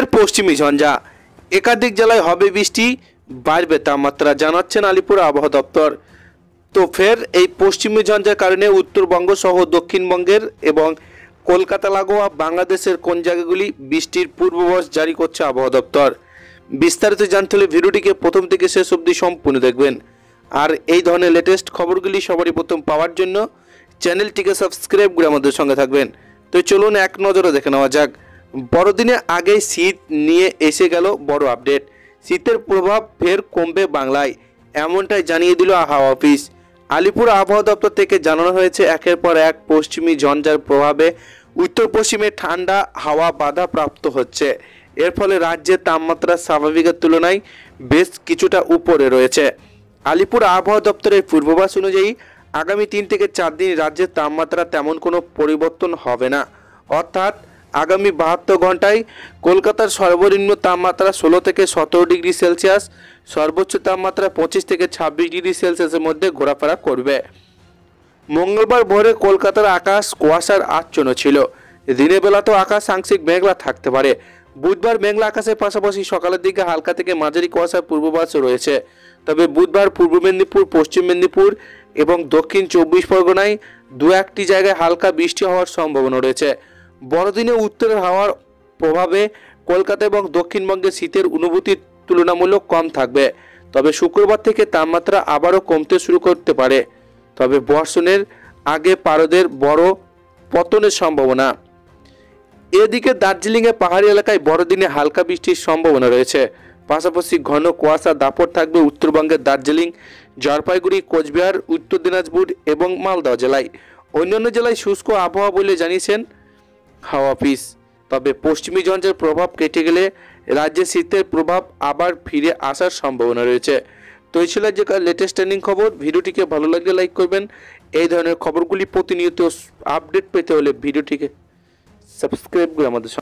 ফের পশ্চিমী ঝঞ্ঝা, একাধিক জেলায় হবে বৃষ্টি, বাড়বে তাপমাত্রা, জানাচ্ছেন আলিপুর আবহাওয়া দপ্তর। তো ফের এই পশ্চিমী ঝঞ্ঝার কারণে উত্তরবঙ্গ সহ দক্ষিণবঙ্গের এবং কলকাতা লাগোয়া বাংলাদেশের কোন জায়গাগুলি বৃষ্টির পূর্বাভাস জারি করছে আবহাওয়া দপ্তর। বিস্তারিত জানতে হলে ভিডিওটিকে প্রথম থেকে শেষ অবধি সম্পূর্ণ দেখবেন। আর এই ধরনের লেটেস্ট খবরগুলি সবারই প্রথম পাওয়ার জন্য চ্যানেলটিকে সাবস্ক্রাইব করে আমাদের সঙ্গে থাকবেন। তো চলুন এক নজরে দেখে নেওয়া যাক। বড়দিনের আগেই শীত নিয়ে এসে গেল বড় আপডেট। শীতের প্রভাব ফের কমবে বাংলায়, এমনটাই জানিয়ে দিল হাওয়া অফিস। আলিপুর আবহাওয়া দপ্তর থেকে জানানো হয়েছে, একের পর এক পশ্চিমী ঝঞ্ঝার প্রভাবে উত্তর পশ্চিমে ঠান্ডা হাওয়া বাধা প্রাপ্ত হচ্ছে। এর ফলে রাজ্যের তাপমাত্রা স্বাভাবিকের তুলনায় বেশ কিছুটা উপরে রয়েছে। আলিপুর আবহাওয়া দপ্তরের পূর্বাভাস অনুযায়ী আগামী 3 থেকে 4 দিন রাজ্যের তাপমাত্রা তেমন কোনো পরিবর্তন হবে না। অর্থাৎ আগামী 72 ঘন্টায় কলকাতার সর্বনিম্ন তাপমাত্রা 16 থেকে 17 ডিগ্রি সেলসিয়াস, সর্বোচ্চ তাপমাত্রা 25 থেকে 26 ডিগ্রি সেলসিয়াসের মধ্যে ঘোরাফেরা করবে। মঙ্গলবার ভোরে কলকাতার আকাশ কুয়াশার আচ্ছন্ন ছিল। দিনের বেলাতেও আকাশ আংশিক মেঘলা থাকতে পারে। বুধবার মেঘলা আকাশের পাশাপাশি সকালের দিকে হালকা থেকে মাঝারি কুয়াশার পূর্বাভাস রয়েছে। তবে বুধবার পূর্ব মেদিনীপুর, পশ্চিম মেদিনীপুর এবং দক্ষিণ 24 পরগনায় দু একটি জায়গায় হালকা বৃষ্টি হওয়ার সম্ভাবনা রয়েছে। বড়দিনে উত্তরের হাওয়ার প্রভাবে কলকাতা এবং দক্ষিণবঙ্গে শীতের অনুভূতি তুলনামূলক কম থাকবে। তবে শুক্রবার থেকে তাপমাত্রা আবারও কমতে শুরু করতে পারে। তবে বর্ষণের আগে পারদের বড় পতনের সম্ভাবনা। এদিকে দার্জিলিংয়ে পাহাড়ি এলাকায় বড়দিনে হালকা বৃষ্টির সম্ভাবনা রয়েছে। পাশাপাশি ঘন কুয়াশা দাপট থাকবে উত্তরবঙ্গের দার্জিলিং, জলপাইগুড়ি, কোচবিহার, উত্তর দিনাজপুর এবং মালদহ জেলায়। অন্যান্য জেলায় শুষ্ক আবহাওয়া বলে জানিয়েছেন হাওয়া অফিস। তবে পশ্চিমী ঝঞ্ঝার প্রভাব কেটে গেলে রাজ্যে শীতের প্রভাব আবার ফিরে আসার সম্ভাবনা রয়েছে। তো এই ছিল যে লেটেস্ট ট্রেন্ডিং খবর। ভিডিওটিকে ভালো লাগলে লাইক করবেন। এই ধরনের খবরগুলি প্রতিনিয়ত আপডেট পেতে হলে ভিডিওটিকে সাবস্ক্রাইব করে আমাদের